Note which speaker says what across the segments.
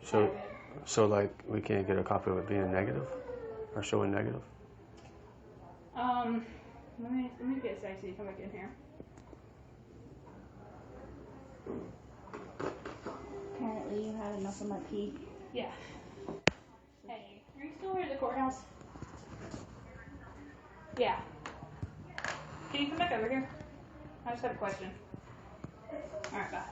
Speaker 1: So like we can't get a copy of it being negative or showing negative.
Speaker 2: Let me get Stacey to come back in here.
Speaker 3: Apparently you had enough of my pee.
Speaker 2: Yeah. Hey, are you still here at the courthouse? Yeah. Can you come back over here? I just have a question. Alright, bye.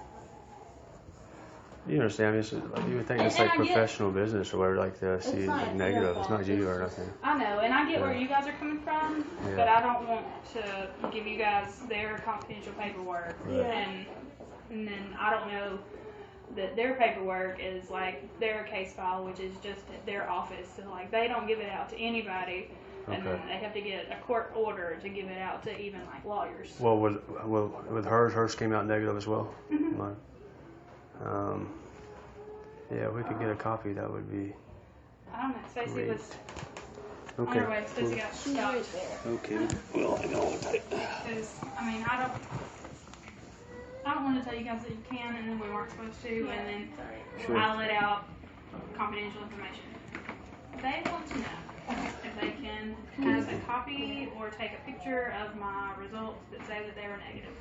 Speaker 1: You understand? I mean, you would think it's like professional business or whatever, like to see like negative. It's not you or nothing.
Speaker 2: I know, and I get where you guys are coming from, but I don't want to give you guys their confidential paperwork, and then I don't know that their paperwork is like their case file, which is just at their office, so like they don't give it out to anybody. And then they have to get a court order to give it out to even like lawyers.
Speaker 1: Well, with hers came out negative as well.
Speaker 2: Mm-hmm.
Speaker 1: Yeah, if we could get a copy, that would be.
Speaker 2: I don't know. Stacey was
Speaker 1: okay.
Speaker 2: on her way. Stacey got stopped.
Speaker 1: Okay. Well, I know.
Speaker 2: Because I mean, I don't want to tell you guys that you can, and then we weren't supposed to, and then I let out confidential information. They want to know if they can have a copy or take a picture of my results that say that they were negative.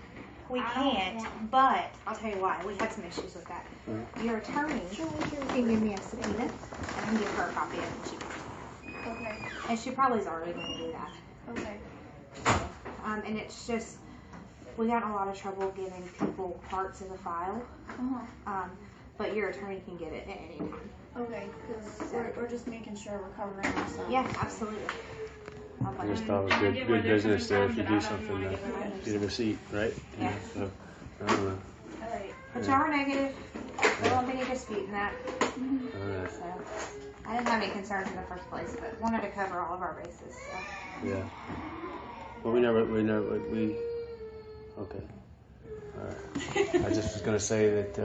Speaker 4: We can't, but I'll tell you why. We had some issues with that. Your attorney can give me a subpoena, and I can give her a copy of it.
Speaker 3: Okay.
Speaker 4: And she probably is already going to do that.
Speaker 3: Okay.
Speaker 4: And it's just, we got in a lot of trouble giving people parts of the file. But your attorney can get it at any time.
Speaker 3: Okay, because we're just making sure we're covering ourselves.
Speaker 4: Yeah, absolutely.
Speaker 1: I just thought it was good business there if you do something to get a receipt, right?
Speaker 4: Yeah.
Speaker 1: So, I don't know.
Speaker 4: All right. But y'all are negative. There won't be any dispute in that.
Speaker 1: All right.
Speaker 4: So, I didn't have any concerns in the first place, but wanted to cover all of our bases. So.
Speaker 1: Yeah. Well, we okay. All right. I just was going to say that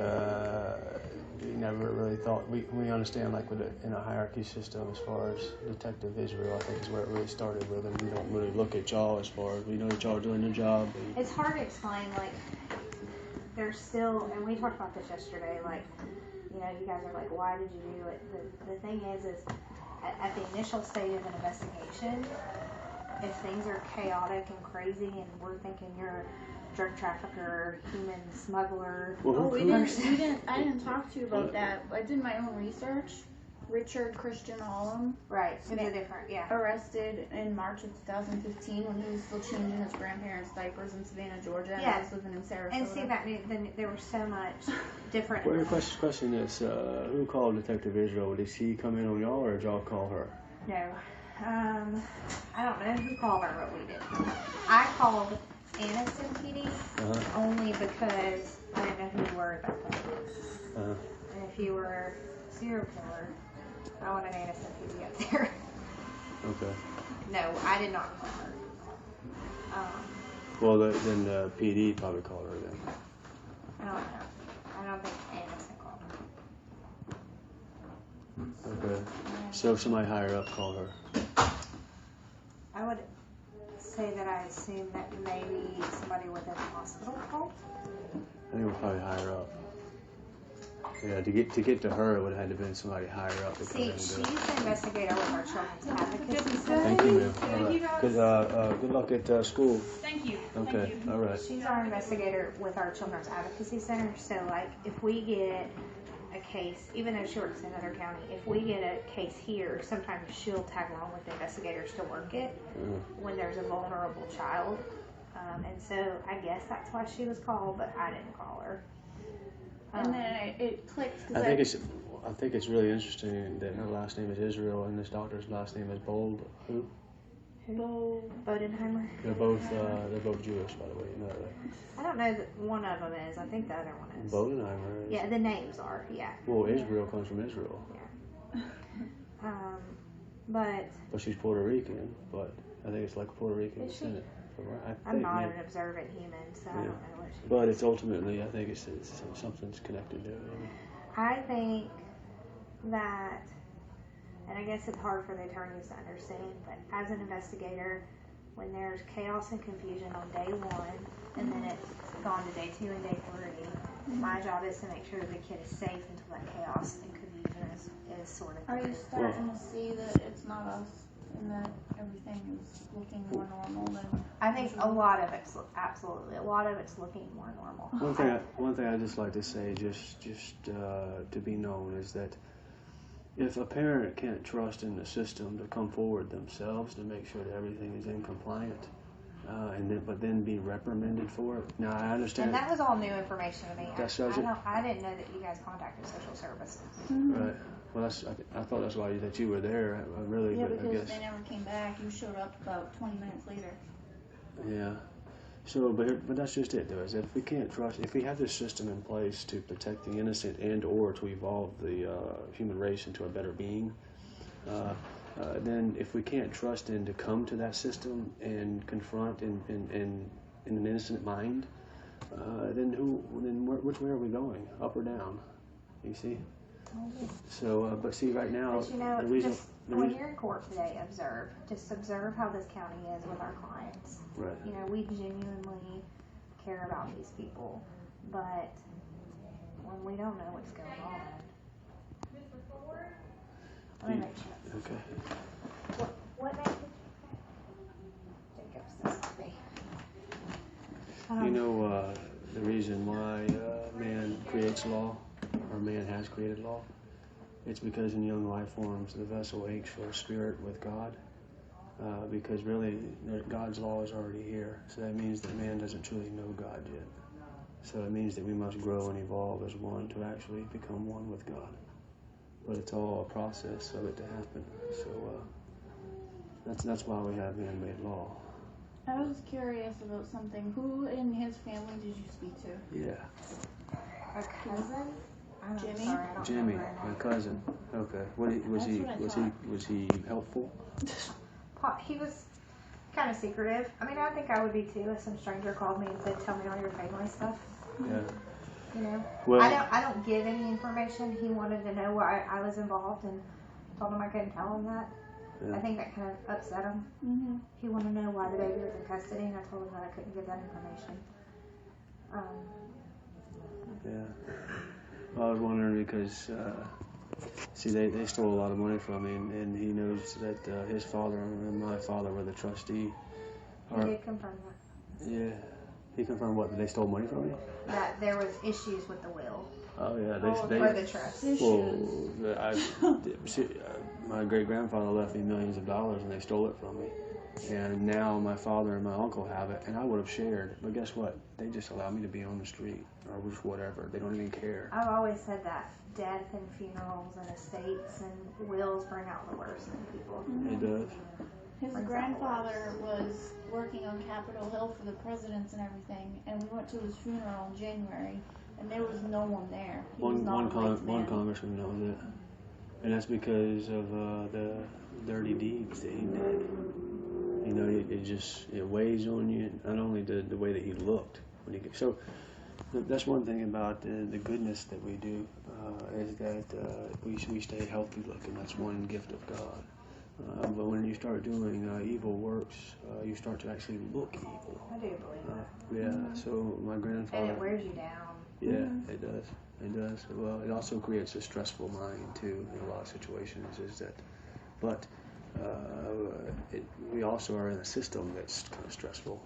Speaker 1: we never really thought, we understand like in a hierarchy system as far as Detective Israel, I think is where it really started with, and we don't really look at y'all as far as, we know that y'all are doing your job.
Speaker 4: It's hard to explain, like, there's still, and we talked about this yesterday, like, you know, you guys are like, why did you do it? The thing is at the initial stage of an investigation, if things are chaotic and crazy and we're thinking you're drug trafficker, human smuggler.
Speaker 3: I didn't talk to you about that. I did my own research. Richard Christian Holm.
Speaker 4: Right, it's different, yeah.
Speaker 3: Arrested in March of 2015 when he was still changing his grandparents' diapers in Savannah, Georgia, and I was living in Sarasota.
Speaker 4: And see, there was so much different.
Speaker 1: Well, your question is, who called Detective Israel? Did she come in on y'all, or did y'all call her?
Speaker 4: No. I don't know who called her, but we did. I called Anniston PD only because I didn't know who you were at that point. And if you were a serial killer, I wanted Anniston PD up there.
Speaker 1: Okay.
Speaker 4: No, I did not call her.
Speaker 1: Well, then the PD probably called her then.
Speaker 4: I don't know. I don't think Anniston called her.
Speaker 1: Okay. So somebody higher up called her.
Speaker 4: I would say that I assume that maybe somebody within the hospital called.
Speaker 1: I think we're probably higher up. Yeah, to get to her, it would have had to have been somebody higher up.
Speaker 4: See, she's the investigator with our Children's Advocacy Center.
Speaker 1: Thank you, ma'am. All right. Good luck at school.
Speaker 2: Thank you.
Speaker 1: Okay.
Speaker 2: Thank you.
Speaker 1: All right.
Speaker 4: She's our investigator with our Children's Advocacy Center. So, like, if we get a case, even though she works in another county, if we get a case here, sometimes she'll tag along with the investigators to work it when there's a vulnerable child. And so I guess that's why she was called, but I didn't call her.
Speaker 3: And then it clicked.
Speaker 1: I think it's really interesting that her last name is Israel and this doctor's last name is Bold. Who?
Speaker 4: Bodenheimer.
Speaker 1: They're both Jewish, by the way. You know that.
Speaker 4: I don't know that one of them is. I think the other one is.
Speaker 1: Bodenheimer is.
Speaker 4: Yeah, the names are. Yeah.
Speaker 1: Well, Israel comes from Israel.
Speaker 4: Yeah. But
Speaker 1: she's Puerto Rican, but I think it's like Puerto Rican descendant.
Speaker 4: I'm not an observant human, so I don't know what she
Speaker 1: But it's ultimately, I think it's something's connected to it.
Speaker 4: I think that, and I guess it's hard for the attorneys to understand, but as an investigator, when there's chaos and confusion on day one, and then it's gone to day 2 and day 3, my job is to make sure that the kid is safe until that chaos and confusion is sort of.
Speaker 3: Are you starting to see that it's not us and that everything is looking more normal than?
Speaker 4: I think a lot of it's absolutely a lot of it's looking more normal.
Speaker 1: One thing I just like to say, just to be known, is that if a parent can't trust in the system to come forward themselves to make sure that everything is in compliant, but then be reprimanded for it. Now I understand.
Speaker 4: And that was all new information to me.
Speaker 1: I
Speaker 4: didn't know that you guys contacted social services.
Speaker 3: Mm-hmm.
Speaker 1: Right. Well, I thought that's why that you were there. Really,
Speaker 3: Yeah,
Speaker 1: but I
Speaker 3: because
Speaker 1: guess.
Speaker 3: they never came back. You showed up about 20 minutes later.
Speaker 1: Yeah. So, but that's just it, though. Is that if we have this system in place to protect the innocent and/or to evolve the human race into a better being, then if we can't trust in to come to that system and confront in an innocent mind, then which way are we going? Up or down? You see. So, but see, right now,
Speaker 4: But when you're in court today, observe how this county is with our clients.
Speaker 1: Right.
Speaker 4: You know, we genuinely care about these people, but when we don't know what's going on, let me make sure.
Speaker 1: Okay.
Speaker 4: What name did you say? Jacob's me.
Speaker 1: You know the reason why man creates law, or man has created law? It's because in young life forms the vessel aches for a spirit with God. Because really, God's law is already here. So that means that man doesn't truly know God yet. So it means that we must grow and evolve as one to actually become one with God. But it's all a process of it to happen. So that's why we have man-made law.
Speaker 3: I was curious about something. Who in his family did you speak to?
Speaker 1: Yeah.
Speaker 4: A cousin?
Speaker 3: Jimmy?
Speaker 4: Sorry, I don't
Speaker 1: Jimmy,
Speaker 4: remember her
Speaker 1: my
Speaker 4: name.
Speaker 1: cousin. Okay. Was he helpful?
Speaker 4: He was kind of secretive. I mean, I think I would be too if some stranger called me and said, "Tell me all your family stuff."
Speaker 1: Yeah.
Speaker 4: You know,
Speaker 1: Well,
Speaker 4: I don't give any information. He wanted to know why I was involved, and told him I couldn't tell him that.
Speaker 1: Yeah.
Speaker 4: I think that kind of upset him.
Speaker 3: Mm-hmm.
Speaker 4: He wanted to know why the baby was in custody, and I told him that I couldn't give that information.
Speaker 1: Yeah. Well, I was wondering because, see, they stole a lot of money from me, and he knows that his father and my father were the trustee.
Speaker 4: He did confirm that.
Speaker 1: Yeah. He confirmed what? That they stole money from me?
Speaker 4: That there was issues with the will.
Speaker 1: Oh, yeah.
Speaker 4: Or the trust.
Speaker 1: Well, my great-grandfather left me millions of dollars, and they stole it from me. And now my father and my uncle have it, and I would have shared. But guess what? They just allow me to be on the street or just whatever. They don't even care.
Speaker 4: I've always said that death and funerals and estates and wills bring out the worst in people.
Speaker 1: It does.
Speaker 3: His grandfather was working on Capitol Hill for the presidents and everything, and we went to his funeral in January, and there was no one there. He was not a lights man.
Speaker 1: One congressman knows it, and that's because of the dirty deeds that he did. You know, it weighs on you. Not only the way that he looked when he so. That's one thing about the goodness that we do is that we stay healthy looking. That's one gift of God. But when you start doing evil works, you start to actually look evil.
Speaker 4: I do believe that.
Speaker 1: Yeah. Mm-hmm. So my grandfather.
Speaker 4: And it wears you down.
Speaker 1: Yeah, it does. It does. Well, it also creates a stressful mind too in a lot of situations. Is that, but we also are in a system that's kind of stressful.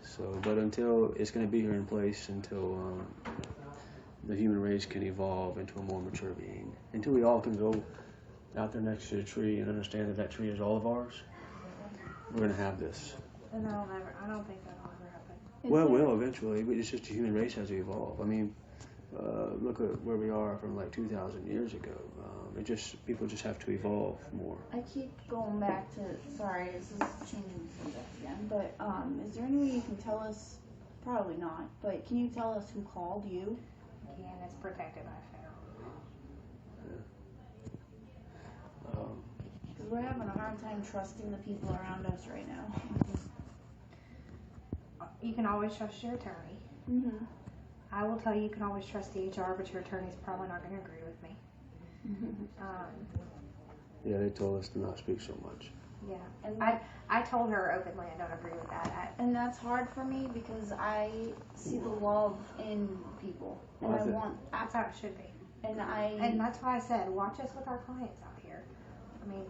Speaker 1: So, but until it's going to be here in place, until the human race can evolve into a more mature being, until we all can go out there next to the tree and understand that tree is all of ours, we're going to have this.
Speaker 4: And I don't think that'll ever happen.
Speaker 1: Well, it will eventually, but it's just the human race has to evolve. I mean, look at where we are from like 2,000 years ago. People just have to evolve more.
Speaker 3: I keep going back to, sorry, this is changing the subject again, but is there any way you can tell us, probably not, but can you tell us who called you?
Speaker 4: Yeah, and it's protected by federal.
Speaker 3: Because we're having a hard time trusting the people around us right now.
Speaker 4: You can always trust your attorney.
Speaker 3: Mm-hmm.
Speaker 4: I will tell you, you can always trust the HR, but your attorney's probably not going to agree with me.
Speaker 1: Yeah, they told us to not speak so much.
Speaker 4: Yeah,
Speaker 3: And
Speaker 4: I told her openly I don't agree with that.
Speaker 3: and that's hard for me because I see the love in people, and
Speaker 1: Well,
Speaker 3: I want.
Speaker 4: That's how it should be. And that's why I said, watch us with our clients out here. I mean,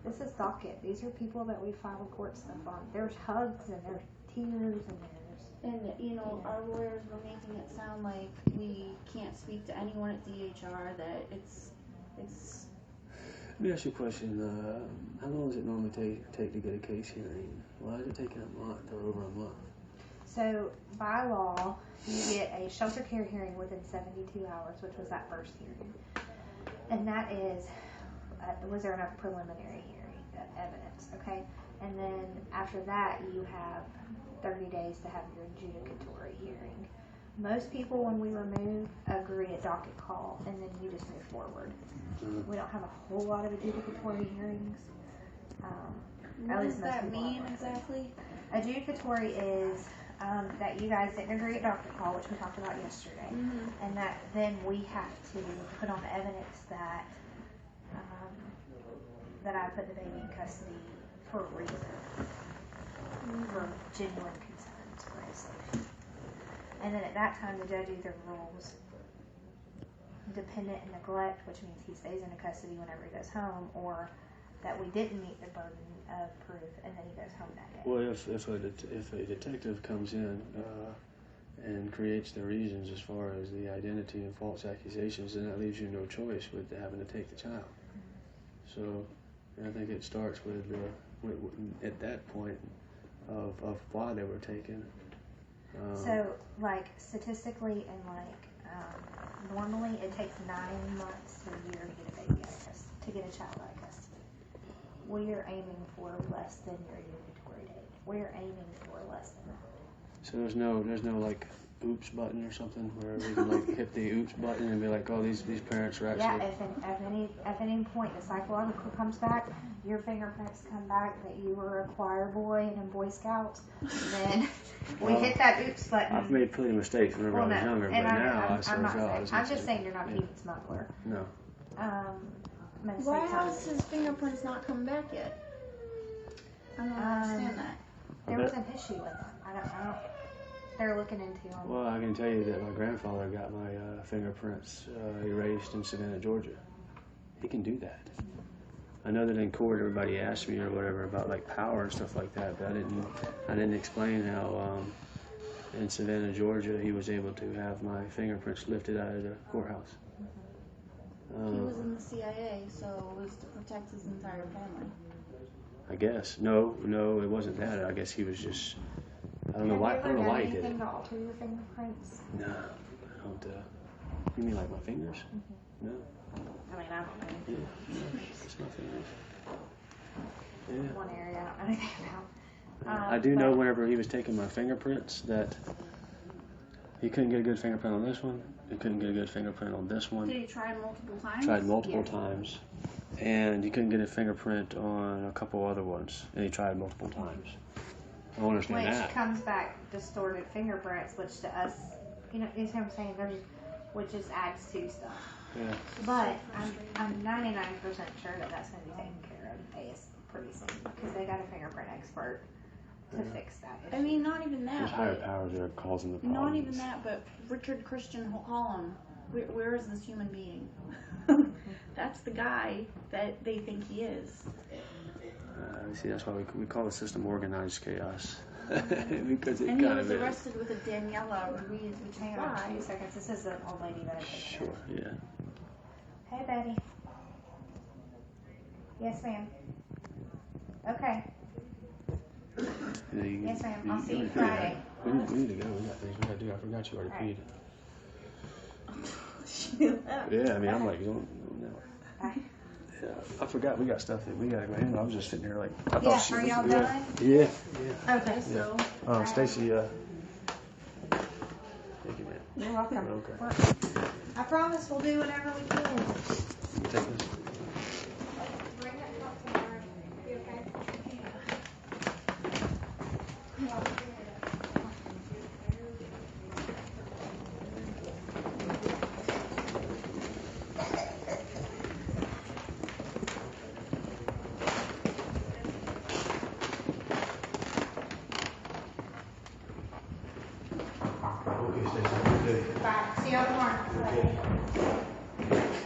Speaker 4: this is docket. These are people that we file court stuff on. There's hugs and there's tears and
Speaker 3: our lawyers were making it sound like we can't speak to anyone at DHR, that it's.
Speaker 1: Let me ask you a question. How long does it normally take to get a case hearing? Why is it taking a month or over a month?
Speaker 4: So, by law, you get a shelter care hearing within 72 hours, which was that first hearing. And that is, was there enough preliminary hearing evidence, okay? And then after that, you have 30 days to have your adjudicatory hearing. Most people, when we remove, agree a docket call, and then you just move forward. We don't have a whole lot of adjudicatory hearings.
Speaker 3: What does that mean exactly?
Speaker 4: Adjudicatory is that you guys didn't agree at docket call, which we talked about yesterday, and that then we have to put on evidence that that I put the baby in custody for a reason, for genuine concerns for his safety. And then at that time, the judge either rules dependent and neglect, which means he stays in custody whenever he goes home, or that we didn't meet the burden of proof, and then he goes home that day.
Speaker 1: Well, if a detective comes in and creates the reasons as far as the identity and false accusations, then that leaves you no choice but having to take the child. So I think it starts with at that point of why they were taken.
Speaker 4: So, like, statistically and normally it takes 9 months to a year to get a baby out of custody, to get a child out of custody. We are aiming for less than your adjudicatory date. We are aiming for less than that.
Speaker 1: So there's no like oops button or something where we can like hit the oops button and be like, oh, these parents are actually.
Speaker 4: Yeah, if at any point the psychological comes back, your fingerprints come back that you were a choir boy and in Boy Scouts, then we hit that oops button.
Speaker 1: I've made plenty of mistakes whenever I was younger, but now I suppose
Speaker 4: I'm just saying you're not a people smuggler.
Speaker 1: No.
Speaker 3: Why has his fingerprints not come back yet? I don't understand that.
Speaker 4: There was an issue with them. I don't. They're looking into them.
Speaker 1: Well, I can tell you that my grandfather got my fingerprints erased in Savannah, Georgia. He can do that. I know that in court everybody asked me or whatever about like power and stuff like that, but I didn't explain how in Savannah, Georgia, he was able to have my fingerprints lifted out of the courthouse.
Speaker 3: He was in the CIA, so it was to protect his entire family.
Speaker 1: I guess. No, it wasn't that. I guess he was just. I don't know why he did it.
Speaker 4: Have you ever done anything to alter your fingerprints?
Speaker 1: No, I don't. You mean like my fingers? Mm-hmm. No.
Speaker 4: I mean, I don't know anything.
Speaker 1: Yeah, it's my fingers. Yeah.
Speaker 4: One area I don't know anything about.
Speaker 1: I do know whenever he was taking my fingerprints that he couldn't get a good fingerprint on this one. He couldn't get a good fingerprint on this one.
Speaker 3: Did he try multiple times?
Speaker 1: Tried multiple times. And he couldn't get a fingerprint on a couple other ones. And he tried multiple times. I don't understand that.
Speaker 4: Which comes back distorted fingerprints, which to us, you see what I'm saying? Which just adds to stuff.
Speaker 1: Yeah.
Speaker 4: But I'm 99% sure that that's going to be taken care of pretty soon, because they got a fingerprint expert to fix that issue.
Speaker 3: I mean, not even that.
Speaker 1: There's higher powers that are causing the problems.
Speaker 3: Not even that, but Richard Christian Holm, where is this human being? That's the guy that they think he is.
Speaker 1: See, that's why we call the system organized chaos. Because it
Speaker 3: and he
Speaker 1: kind
Speaker 3: was
Speaker 1: of is.
Speaker 3: arrested with a Daniela Ruiz, which
Speaker 4: Hang on 2 seconds. This is the old lady that I take care
Speaker 1: Sure, yeah.
Speaker 4: of. Hey, Betty. Yes, ma'am. Okay. Yes, ma'am. I'll see you Friday.
Speaker 1: We need to go. We got things we got to do. I forgot you already peed. Yeah, I mean, I'm like, no.
Speaker 4: Bye.
Speaker 1: Yeah, I forgot we got stuff that we got to go handle. I was just sitting here like, I
Speaker 4: Yeah,
Speaker 1: thought she
Speaker 4: are
Speaker 1: was.
Speaker 4: y'all done?
Speaker 1: Yeah.
Speaker 4: Okay,
Speaker 3: So,
Speaker 1: Stacy, thank you, man.
Speaker 4: you're welcome.
Speaker 1: Okay.
Speaker 4: I promise we'll do whatever we can.
Speaker 1: You take this?
Speaker 4: Bring that cup tomorrow. You okay?
Speaker 1: Okay, Stacy. Good.
Speaker 4: Bye. See y'all tomorrow. Bye.